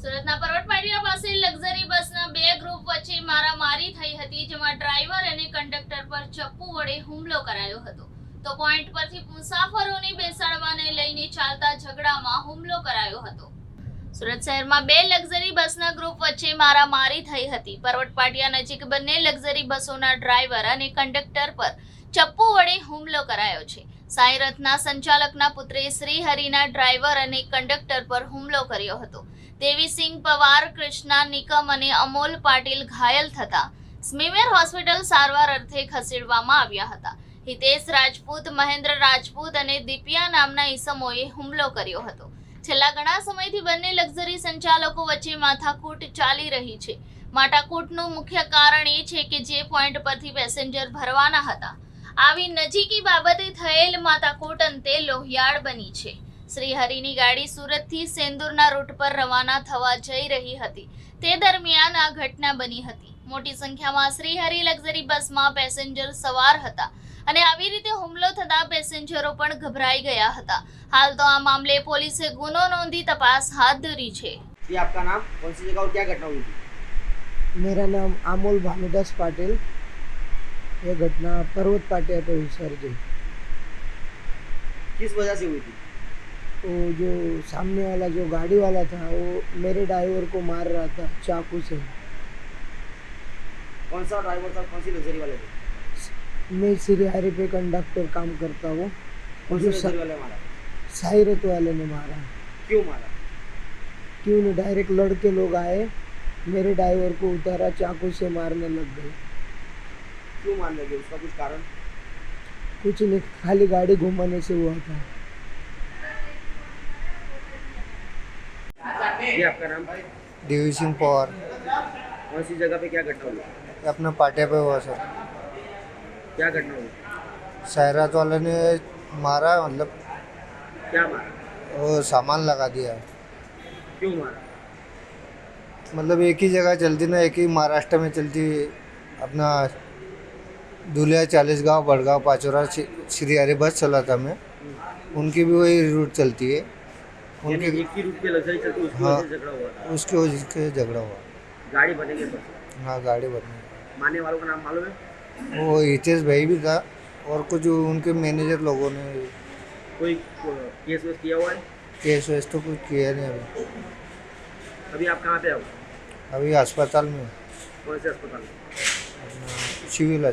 સુરતના પર્વત પાટિયા પાસે લક્ઝરી બસના બે ગ્રુપ વચ્ચે મારામારી થઈ હતી, જેમાં ડ્રાઈવર અને કંડક્ટર પર ચપ્પુ વડે હુમલો કરાયો હતો. તો પોઈન્ટ પરથી મુસાફરોને બેસાડવાને લઈને ચાલતા ઝઘડામાં હુમલો કરાયો હતો. સુરત શહેરમાં બે લક્ઝરી બસના ગ્રુપ વચ્ચે મારામારી થઈ હતી. પર્વત પાટિયા નજીક બંને લક્ઝરી બસોના ડ્રાઈવર અને કંડક્ટર પર ચપ્પુ વડે હુમલો કરાયો છે. સાંઈરથના સંચાલકના પુત્રે શ્રીહરિના ડ્રાઈવર અને કંડક્ટર પર હુમલો કર્યો હતો. દેવીસિંહ પવાર, કૃષ્ણા નિકમ અને અમોલ પાટીલ ઘાયલ થતા સ્મીમેર હોસ્પિટલ સારવાર અર્થે ખસેડવામાં આવ્યા હતા. હિતેશ રાજપૂત, મહેન્દ્ર રાજપૂત અને દિપ્યા નામના ઈસમોએ હુમલો કર્યો હતો. છેલ્લા ઘણા સમયથી બંને લક્ઝરી સંચાલકો વચ્ચે માથાકૂટ ચાલી રહી છે. માથાકૂટનું મુખ્ય કારણ એ છે કે જે પોઈન્ટ પરથી પેસેન્જર ભરવાના હતા, આવી નજીકી બાબતે થયેલ માથાકૂટ અંતે લોહિયાળ બની છે. શ્રીહરિની ગાડી સુરતથી સેન્દુરના રૂટ પર રવાના થવા જઈ રહી હતી. તે દરમિયાન આ ઘટના બની હતી. મોટી સંખ્યામાં શ્રીહરિ લક્ઝરી બસમાં પેસેન્જર સવાર હતા અને આવી રીતે હુમલો થતા પેસેન્જરો પણ ગભરાઈ ગયા હતા. હાલ તો આ મામલે પોલીસે ગુનો નોંધી તપાસ હાથ ધરી છે. ये आपका नाम, कौन सी जगह और क्या घटना हुई थी? मेरा नाम अमोल भानुदास पाटिल। ये घटना पर्वत पाटिया पे हुई सर जी। किस वजह से हुई थी? वो जो सामने वाला जो गाड़ी वाला था वो मेरे ड्राइवर को मार रहा था चाकू से। कौन सा ड्राइवर था, कौन सी लग्जरी वाले थे? मैं श्रीहरि पे कंडक्टर काम करता हूँ। कौन से लग्जरी वाले मारा? साईरथ वाले ने मारा। क्यों मारा? क्यों नहीं, डायरेक्ट लड़के लोग आए, मेरे ड्राइवर को उतारा, चाकू से मारने लग गए। क्यों मारने लगे, उसका कुछ कारण? कुछ नहीं, खाली गाड़ी घुमाने से हुआ था। ये आपका नाम, देवीसिंह पवार। कौन सी जगह पे क्या घटना हुई? ये अपना पाटिया पे हुआ सर। क्या घटना हुई? सायरात वाले ने मारा, मतलब क्या मारा? वो सामान लगा दिया। क्यों मारा? मतलब एक ही जगह चलती ना, एक ही महाराष्ट्र में चलती अपना दुलिया 40 गाँव, बड़गांव, पाचोरा, श्रीहरि बस चलाता मैं, उनकी भी वही रूट चलती है। यानी उनकी एक ही रूट पे लग्जरी चलती, उसकी हाँ। वजह से झगड़ा हुआ था। उसकी वजह से झगड़ा हुआ। गाड़ी बनेगी बस। हाँ, गाड़ी बनी। मारने वालों का नाम मालूम है? वो हितेश भाई भी था और कुछ उनके मैनेजर लोगों ने कोई केस वेस किया हुआ है? केस वेस तो कुछ किया नहीं अभी। अभी आप कहाँ पे हो? अभी अस्पताल में, कौन से अस्पताल में? सिविल अस्पताल।